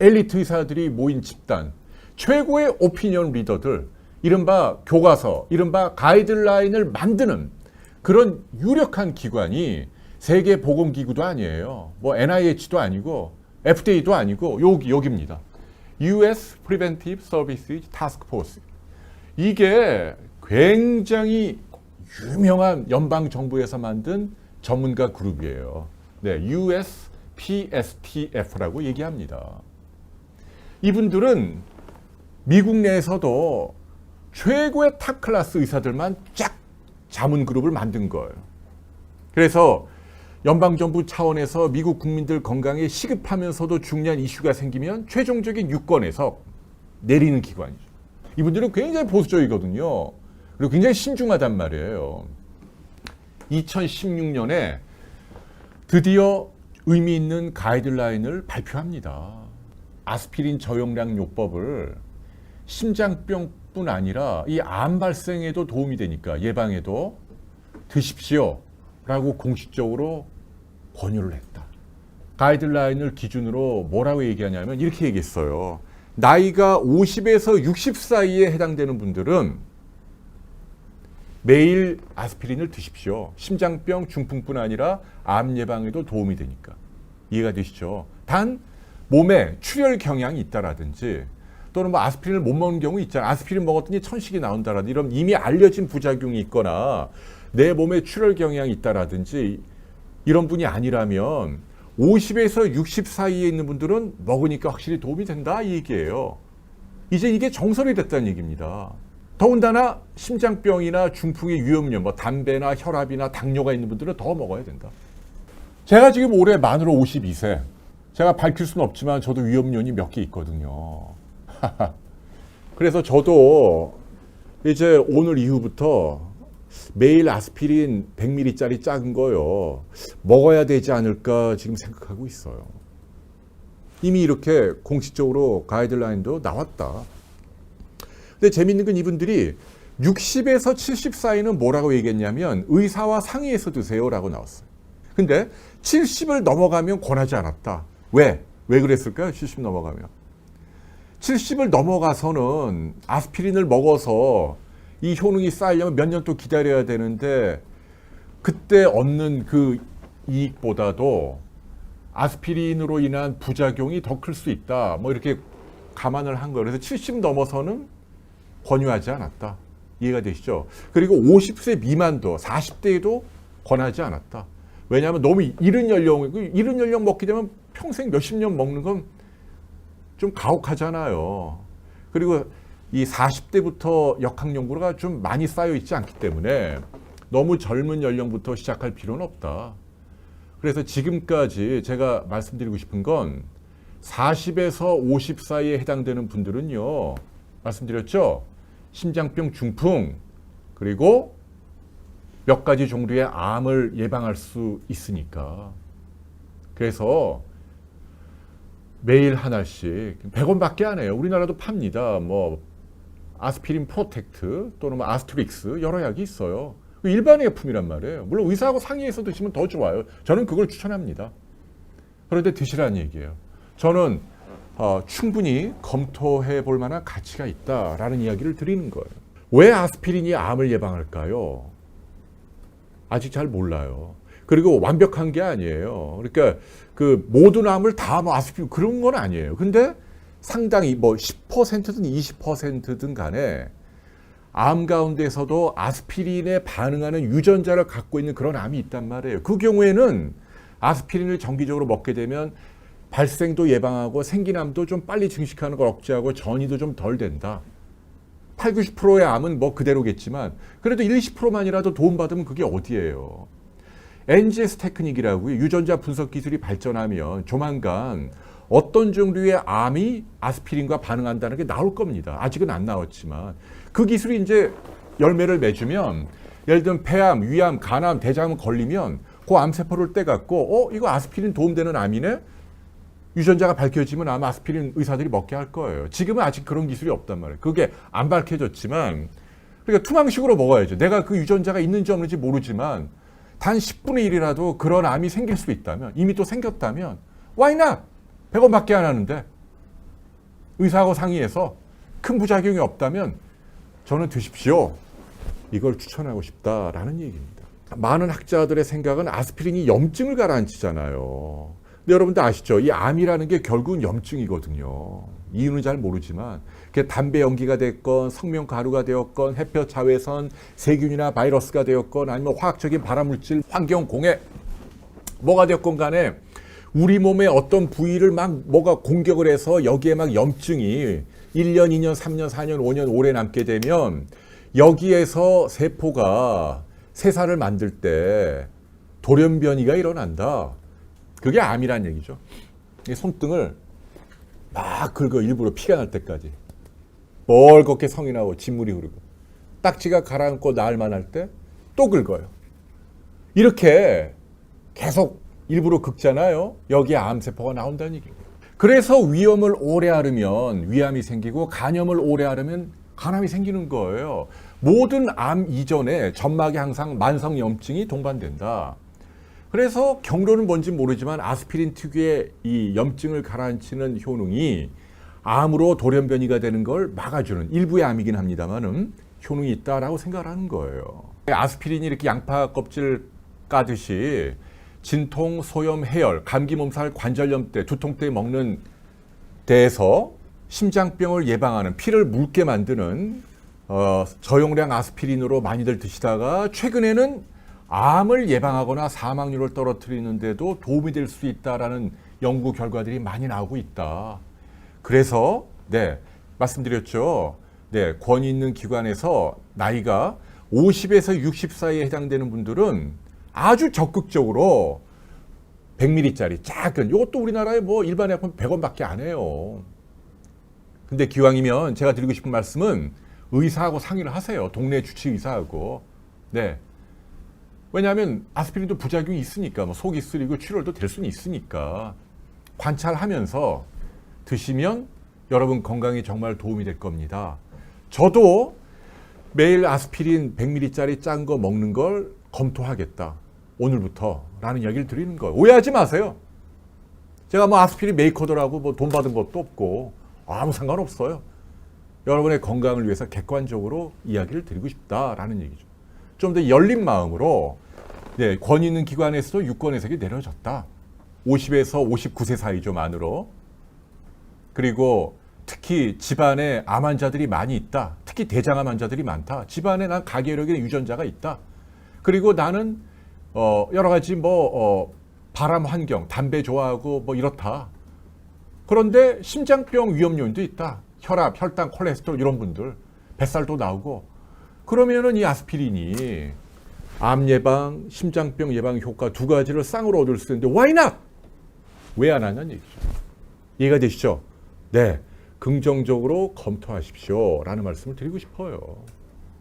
엘리트 의사들이 모인 집단, 최고의 오피니언 리더들, 이른바 교과서, 이른바 가이드라인을 만드는 그런 유력한 기관이 세계보건기구도 아니에요. 뭐 NIH도 아니고 FDA도 아니고 여기입니다. US Preventive Services Task Force. 이게 굉장히 유명한 연방정부에서 만든 전문가 그룹이에요. 네, USPSTF라고 얘기합니다. 이분들은 미국 내에서도 최고의 탑클래스 의사들만 쫙 자문 그룹을 만든 거예요. 그래서 연방정부 차원에서 미국 국민들 건강에 시급하면서도 중요한 이슈가 생기면 최종적인 유권에서 내리는 기관이죠. 이분들은 굉장히 보수적이거든요. 그리고 굉장히 신중하단 말이에요. 2016년에 드디어 의미 있는 가이드라인을 발표합니다. 아스피린 저용량 요법을 심장병뿐 아니라 이 암 발생에도 도움이 되니까 예방에도 드십시오 라고 공식적으로 권유를 했다. 가이드라인을 기준으로 뭐라고 얘기하냐면 이렇게 얘기했어요. 나이가 50에서 60 사이에 해당되는 분들은 매일 아스피린을 드십시오. 심장병, 중풍뿐 아니라 암 예방에도 도움이 되니까. 이해가 되시죠? 단 몸에 출혈 경향이 있다라든지 또는 뭐 아스피린을 못 먹는 경우 있잖아요. 아스피린 먹었더니 천식이 나온다라든지 이런 이미 알려진 부작용이 있거나 내 몸에 출혈 경향이 있다라든지 이런 분이 아니라면 50에서 60 사이에 있는 분들은 먹으니까 확실히 도움이 된다 이 얘기예요. 이제 이게 정설이 됐다는 얘기입니다. 더군다나 심장병이나 중풍의 위험률, 뭐 담배나 혈압이나 당뇨가 있는 분들은 더 먹어야 된다. 제가 지금 올해 만으로 52세. 제가 밝힐 수는 없지만 저도 위험률이 몇 개 있거든요. 그래서 저도 이제 오늘 이후부터 매일 아스피린 100ml짜리 작은 거요. 먹어야 되지 않을까 지금 생각하고 있어요. 이미 이렇게 공식적으로 가이드라인도 나왔다. 근데 재밌는 건 이분들이 60에서 70 사이는 뭐라고 얘기했냐면 의사와 상의해서 드세요라고 나왔어요. 근데 70을 넘어가면 권하지 않았다. 왜? 왜 그랬을까요? 70 넘어가면. 70을 넘어가서는 아스피린을 먹어서 이 효능이 쌓이려면 몇 년 또 기다려야 되는데 그때 얻는 그 이익보다도 아스피린으로 인한 부작용이 더 클 수 있다. 뭐 이렇게 감안을 한 거예요. 그래서 70 넘어서는 권유하지 않았다. 이해가 되시죠? 그리고 50세 미만도 40대에도 권하지 않았다. 왜냐하면 너무 이른 연령 먹게 되면 평생 몇십 년 먹는 건 좀 가혹하잖아요. 그리고 이 40대부터 역학 연구가 좀 많이 쌓여 있지 않기 때문에 너무 젊은 연령부터 시작할 필요는 없다. 그래서 지금까지 제가 말씀드리고 싶은 건 40에서 50 사이에 해당되는 분들은요. 말씀드렸죠? 심장병, 중풍 그리고 몇 가지 종류의 암을 예방할 수 있으니까. 그래서 매일 하나씩 100원밖에 안 해요. 우리나라도 팝니다. 뭐 아스피린 프로텍트 또는 뭐 아스트릭스 여러 약이 있어요. 일반의약품이란 말이에요. 물론 의사하고 상의해서 드시면 더 좋아요. 저는 그걸 추천합니다. 그런데 드시라는 얘기예요. 저는 충분히 검토해 볼 만한 가치가 있다라는 이야기를 드리는 거예요. 왜 아스피린이 암을 예방할까요? 아직 잘 몰라요. 그리고 완벽한 게 아니에요. 그러니까 그 모든 암을 다 뭐 아스피린 그런 건 아니에요. 근데 상당히 뭐 10%든 20%든 간에 암 가운데서도 아스피린에 반응하는 유전자를 갖고 있는 그런 암이 있단 말이에요. 그 경우에는 아스피린을 정기적으로 먹게 되면 발생도 예방하고 생긴 암도 좀 빨리 증식하는 걸 억제하고 전이도 좀 덜 된다. 8, 90%의 암은 뭐 그대로겠지만 그래도 1, 20%만이라도 도움받으면 그게 어디예요. NGS 테크닉이라고 유전자 분석 기술이 발전하면 조만간 어떤 종류의 암이 아스피린과 반응한다는 게 나올 겁니다. 아직은 안 나왔지만 그 기술이 이제 열매를 맺으면 예를 들면 폐암, 위암, 간암, 대장암 걸리면 그 암세포를 떼갖고 이거 아스피린 도움되는 암이네? 유전자가 밝혀지면 아마 아스피린 의사들이 먹게 할 거예요. 지금은 아직 그런 기술이 없단 말이에요. 그게 안 밝혀졌지만 그러니까 투망식으로 먹어야죠. 내가 그 유전자가 있는지 없는지 모르지만 단 10분의 1이라도 그런 암이 생길 수 있다면, 이미 또 생겼다면 why not? 100원밖에 안 하는데 의사하고 상의해서 큰 부작용이 없다면 저는 드십시오. 이걸 추천하고 싶다라는 얘기입니다. 많은 학자들의 생각은 아스피린이 염증을 가라앉히잖아요. 근데 여러분도 아시죠? 이 암이라는 게 결국은 염증이거든요. 이유는 잘 모르지만 그게 담배 연기가 됐건 성명 가루가 되었건 햇볕 자외선 세균이나 바이러스가 되었건 아니면 화학적인 발암물질 환경 공해 뭐가 되었건 간에 우리 몸의 어떤 부위를 막 뭐가 공격을 해서 여기에 막 염증이 1년, 2년, 3년, 4년, 5년 오래 남게 되면 여기에서 세포가 세살을 만들 때 돌연변이가 일어난다. 그게 암이란 얘기죠. 이 손등을 막 긁어 일부러 피가 날 때까지 멀겋게 성이 나고 진물이 흐르고 딱지가 가라앉고 나을만 할 때 또 긁어요. 이렇게 계속 일부러 긁잖아요. 여기에 암세포가 나온다는 얘기예요. 그래서 위염을 오래 앓으면 위암이 생기고 간염을 오래 앓으면 간암이 생기는 거예요. 모든 암 이전에 점막에 항상 만성염증이 동반된다. 그래서 경로는 뭔지 모르지만 아스피린 특유의 이 염증을 가라앉히는 효능이 암으로 돌연변이가 되는 걸 막아주는 일부의 암이긴 합니다만은 효능이 있다라고 생각하는 거예요. 아스피린이 이렇게 양파 껍질 까듯이 진통, 소염, 해열, 감기, 몸살, 관절염 때, 두통 때 먹는 데에서 심장병을 예방하는 피를 묽게 만드는 저용량 아스피린으로 많이들 드시다가 최근에는 암을 예방하거나 사망률을 떨어뜨리는 데도 도움이 될 수 있다라는 연구 결과들이 많이 나오고 있다. 그래서 말씀드렸죠. 권위 있는 기관에서 나이가 50에서 60 사이에 해당되는 분들은 아주 적극적으로 100ml짜리 작은 이것도 우리나라에 뭐 일반 약품 100원밖에 안 해요. 근데 기왕이면 제가 드리고 싶은 말씀은 의사하고 상의를 하세요. 동네 주치 의사하고. 왜냐하면 아스피린도 부작용이 있으니까 뭐 속이 쓰리고 출혈도 될 수는 있으니까 관찰하면서 드시면 여러분 건강에 정말 도움이 될 겁니다. 저도 매일 아스피린 100ml짜리 짠 거 먹는 걸 검토하겠다. 오늘부터 라는 이야기를 드리는 거예요. 오해하지 마세요. 제가 뭐 아스피린 메이커더라고 뭐 돈 받은 것도 없고 아무 상관없어요. 여러분의 건강을 위해서 객관적으로 이야기를 드리고 싶다라는 얘기죠. 좀 더 열린 마음으로 권위 있는 기관에서도 유권 해석이 내려졌다. 50에서 59세 사이 좀 안으로. 그리고 특히 집안에 암 환자들이 많이 있다. 특히 대장암 환자들이 많다. 집안에 난 가계력의 유전자가 있다. 그리고 나는 여러 가지 바람 환경, 담배 좋아하고 뭐 이렇다. 그런데 심장병 위험 요인도 있다. 혈압, 혈당, 콜레스테롤 이런 분들 뱃살도 나오고 그러면은 이 아스피린이 암 예방, 심장병 예방 효과 두 가지를 쌍으로 얻을 수 있는데 why not? 왜 안 하냐는 얘기죠. 이해가 되시죠? 긍정적으로 검토하십시오 라는 말씀을 드리고 싶어요.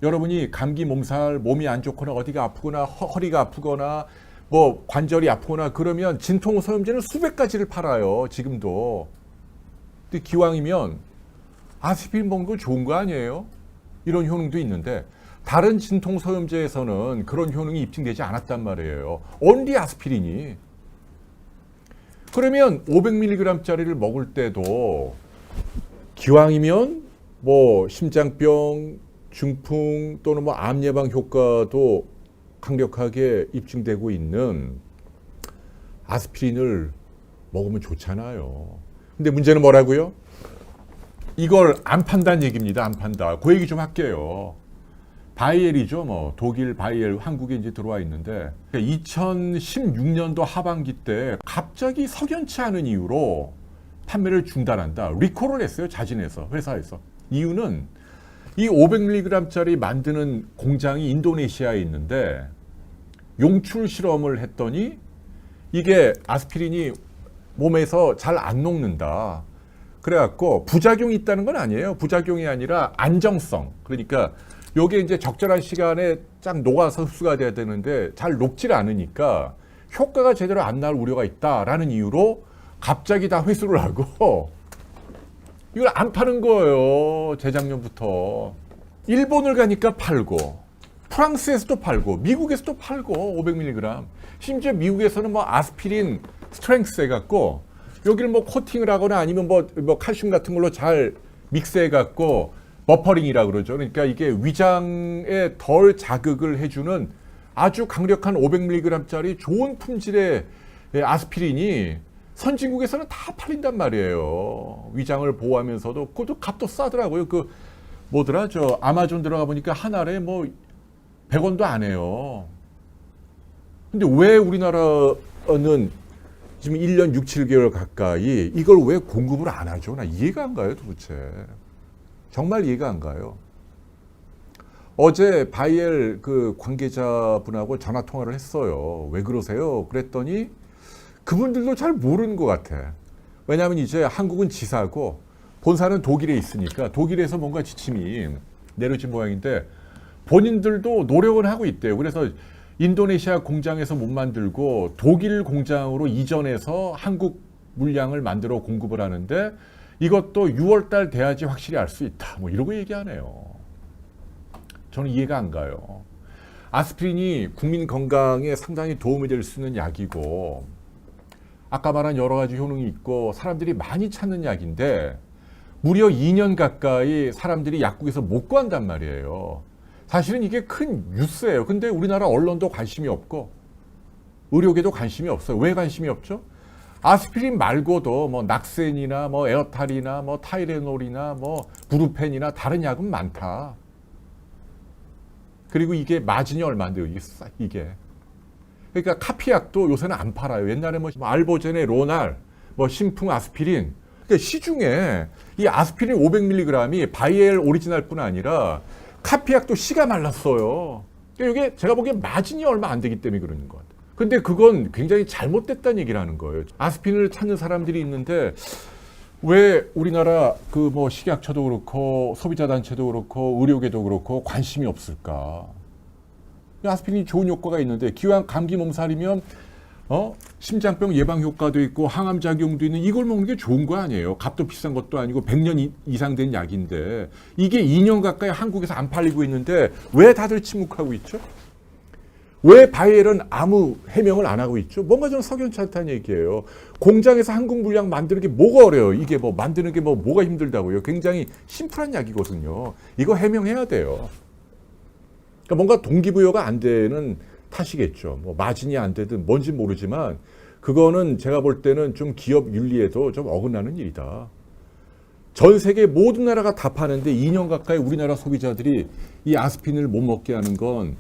여러분이 감기, 몸살, 몸이 안 좋거나 어디가 아프거나 허리가 아프거나 뭐 관절이 아프거나 그러면 진통 소염제는 수백 가지를 팔아요. 지금도. 근데 기왕이면 아스피린 먹는 거 좋은 거 아니에요? 이런 효능도 있는데 다른 진통 소염제에서는 그런 효능이 입증되지 않았단 말이에요. only 아스피린이. 그러면 500mg짜리를 먹을 때도 기왕이면 뭐 심장병, 중풍 또는 뭐 암 예방 효과도 강력하게 입증되고 있는 아스피린을 먹으면 좋잖아요. 근데 문제는 뭐라고요? 이걸 안 판다는 얘기입니다. 안 판다. 그 얘기 좀 할게요. 바이엘이죠. 뭐 독일 바이엘 한국에 이제 들어와 있는데 2016년도 하반기 때 갑자기 석연치 않은 이유로 판매를 중단한다. 리콜을 했어요. 자진해서 회사에서. 이유는 이 500mg짜리 만드는 공장이 인도네시아에 있는데 용출 실험을 했더니 이게 아스피린이 몸에서 잘 안 녹는다. 그래갖고 부작용이 있다는 건 아니에요. 부작용이 아니라 안정성. 그러니까 요게 이제 적절한 시간에 쫙 녹아서 흡수가 돼야 되는데 잘 녹질 않으니까 효과가 제대로 안 날 우려가 있다라는 이유로 갑자기 다 회수를 하고 이걸 안 파는 거예요. 재작년부터. 일본을 가니까 팔고 프랑스에서도 팔고 미국에서도 팔고 500mg. 심지어 미국에서는 뭐 아스피린 스트렝스 해갖고 여기를 뭐 코팅을 하거나 아니면 뭐 칼슘 같은 걸로 잘 믹스해갖고 버퍼링이라고 그러죠. 그러니까 이게 위장에 덜 자극을 해주는 아주 강력한 500mg짜리 좋은 품질의 아스피린이 선진국에서는 다 팔린단 말이에요. 위장을 보호하면서도 그것도 값도 싸더라고요. 그 뭐더라 저 아마존 들어가 보니까 한 알에 뭐 100원도 안 해요. 근데 왜 우리나라는 지금 1년 6, 7개월 가까이 이걸 왜 공급을 안 하죠? 나 이해가 안 가요, 도대체. 정말 이해가 안 가요. 어제 바이엘 그 관계자분하고 전화 통화를 했어요. 왜 그러세요? 그랬더니 그분들도 잘 모르는 것 같아. 왜냐하면 이제 한국은 지사고 본사는 독일에 있으니까 독일에서 뭔가 지침이 내려진 모양인데 본인들도 노력은 하고 있대요. 그래서 인도네시아 공장에서 못 만들고 독일 공장으로 이전해서 한국 물량을 만들어 공급을 하는데 이것도 6월 달 돼야지 확실히 알 수 있다. 뭐 이러고 얘기하네요. 저는 이해가 안 가요. 아스피린이 국민 건강에 상당히 도움이 될 수 있는 약이고 아까 말한 여러 가지 효능이 있고 사람들이 많이 찾는 약인데 무려 2년 가까이 사람들이 약국에서 못 구한단 말이에요. 사실은 이게 큰 뉴스예요. 근데 우리나라 언론도 관심이 없고 의료계도 관심이 없어요. 왜 관심이 없죠? 아스피린 말고도 뭐 낙센이나 뭐 에어탈이나 뭐 타이레놀이나 뭐 브루펜이나 다른 약은 많다. 그리고 이게 마진이 얼마인데요, 이게. 그러니까 카피약도 요새는 안 팔아요. 옛날에 뭐 알보제네, 로날, 뭐 신풍 아스피린. 그러니까 시중에 이 아스피린 500mg이 바이엘 오리지널뿐 아니라 카피약도 씨가 말랐어요. 그러니까 이게 제가 보기엔 마진이 얼마 안 되기 때문에 그러는 것 같아요. 근데 그건 굉장히 잘못됐다는 얘기를 하는 거예요. 아스피린을 찾는 사람들이 있는데 왜 우리나라 그 뭐 식약처도 그렇고 소비자 단체도 그렇고 의료계도 그렇고 관심이 없을까? 아스피린이 좋은 효과가 있는데 기왕 감기 몸살이면 심장병 예방 효과도 있고 항암 작용도 있는 이걸 먹는 게 좋은 거 아니에요? 값도 비싼 것도 아니고 100년 이상 된 약인데 이게 2년 가까이 한국에서 안 팔리고 있는데 왜 다들 침묵하고 있죠? 왜 바이엘은 아무 해명을 안 하고 있죠? 뭔가 좀 석연치 않다는 얘기예요. 공장에서 한국 물량 만드는 게 뭐가 어려워요? 이게 뭐 만드는 게 뭐가 힘들다고요? 굉장히 심플한 약이거든요. 이거 해명해야 돼요. 그러니까 뭔가 동기부여가 안 되는 탓이겠죠. 뭐 마진이 안 되든 뭔지 모르지만 그거는 제가 볼 때는 좀 기업 윤리에도 좀 어긋나는 일이다. 전 세계 모든 나라가 다 파는데 2년 가까이 우리나라 소비자들이 이 아스피린을 못 먹게 하는 건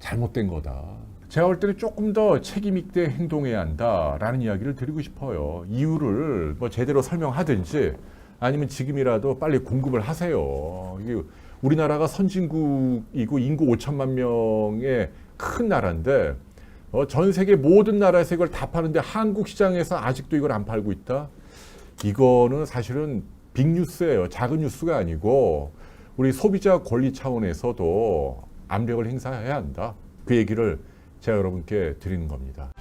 잘못된 거다. 제가 볼 때는 조금 더 책임 있게 행동해야 한다라는 이야기를 드리고 싶어요. 이유를 뭐 제대로 설명하든지 아니면 지금이라도 빨리 공급을 하세요. 이게 우리나라가 선진국이고 인구 5천만 명의 큰 나라인데 전 세계 모든 나라에서 이걸 다 파는데 한국 시장에서 아직도 이걸 안 팔고 있다? 이거는 사실은 빅뉴스예요. 작은 뉴스가 아니고 우리 소비자 권리 차원에서도 압력을 행사해야 한다. 그 얘기를 제가 여러분께 드리는 겁니다.